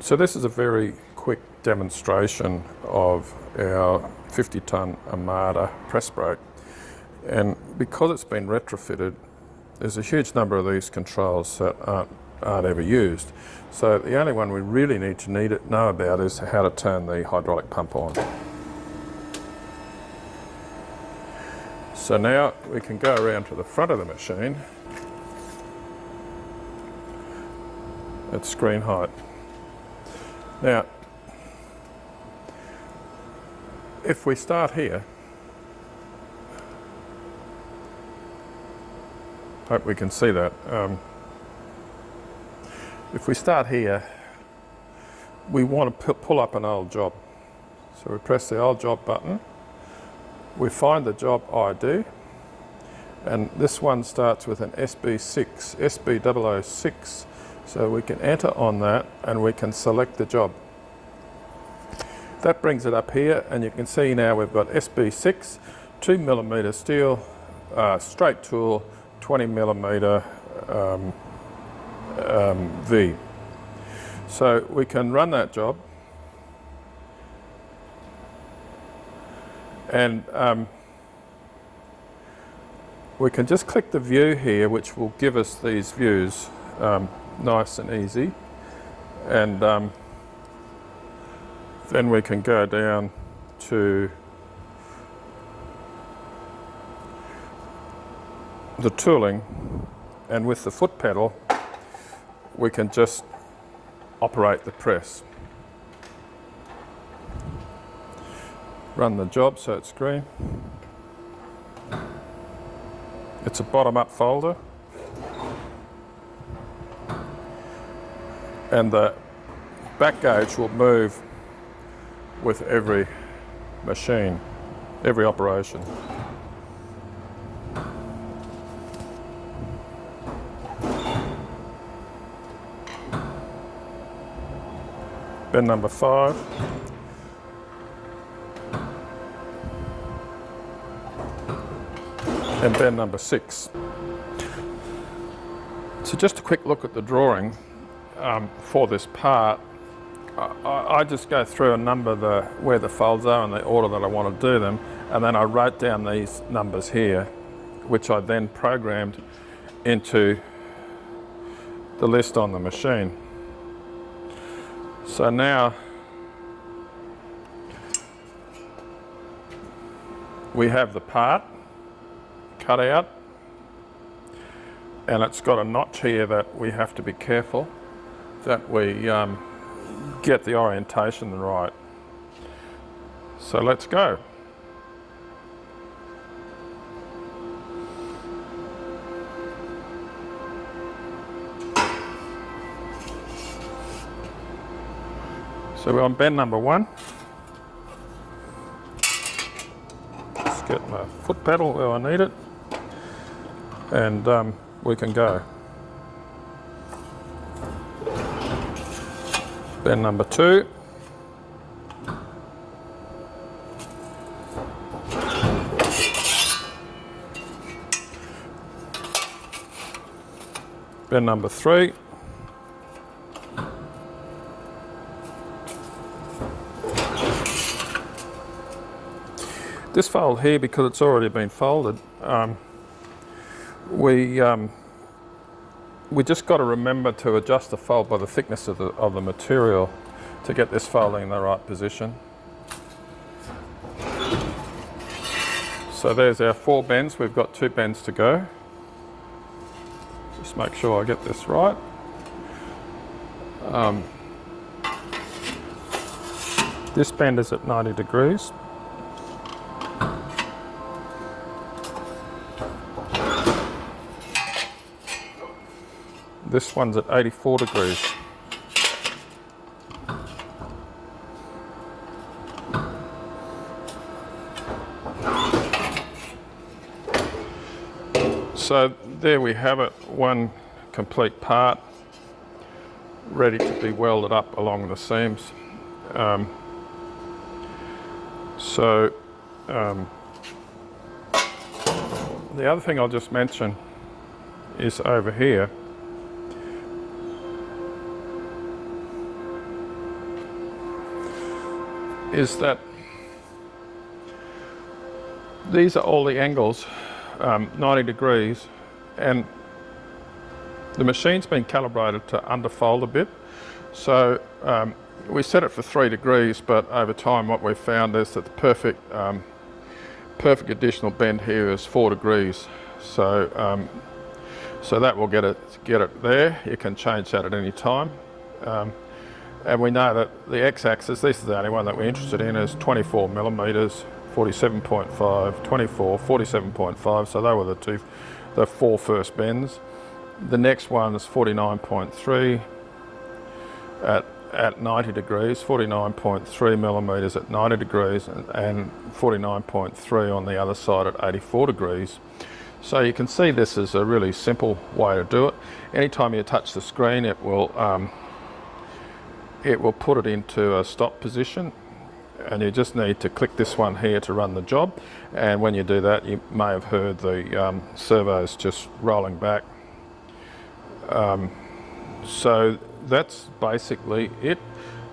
So this is a very quick demonstration of our 50-ton Amada Pressbrake, and because it's been retrofitted, there's a huge number of these controls that aren't ever used. So the only one we really need to know about is how to turn the hydraulic pump on. So now we can go around to the front of the machine at screen height. Now, if we start here, hope we can see that. If we start here, we want to pull up an old job. So we press the old job button, we find the job ID, and this one starts with an SB6, SB006. So we can enter on that and we can select the job. That brings it up here, and you can see now we've got SB6, 2mm steel, straight tool, 20mm V. So we can run that job, and we can just click the view here, which will give us these views nice and easy, and then we can go down to the tooling, and with the foot pedal we can just operate the press. Run the job so it's green. It's a bottom-up folder, and the back gauge will move with every machine, every operation. Bend number 5. And bend number 6. So just a quick look at the drawing for this part. I just go through and number where the folds are in the order that I want to do them, and then I wrote down these numbers here, which I then programmed into the list on the machine. So now we have the part cut out, and it's got a notch here that we have to be careful that we get the orientation right. So let's go. So we're on bend number 1. Just get my foot pedal where I need it, and we can go. Bend number 2. Bend number 3. This fold here, because it's already been folded, we just got to remember to adjust the fold by the thickness of the material to get this folding in the right position. So there's our 4 bends. We've got 2 bends to go. Just make sure I get this right. This bend is at 90 degrees. This one's at 84 degrees. So there we have it, one complete part ready to be welded up along the seams. The other thing I'll just mention is over here. is that these are all the angles, 90 degrees, and the machine's been calibrated to underfold a bit. So we set it for 3 degrees, but over time what we've found is that the perfect additional bend here is 4 degrees. So so that will get it there. You can change that at any time. And we know that the x-axis, this is the only one that we're interested in, is 24 millimeters, 47.5, 24, 47.5. So they were the 4 first bends. The next one is 49.3 at 90 degrees, 49.3 millimeters at 90 degrees, and 49.3 on the other side at 84 degrees. So you can see this is a really simple way to do it. Anytime you touch the screen, it will put it into a stop position, and you just need to click this one here to run the job. And when you do that, you may have heard the servos just rolling back. So that's basically it.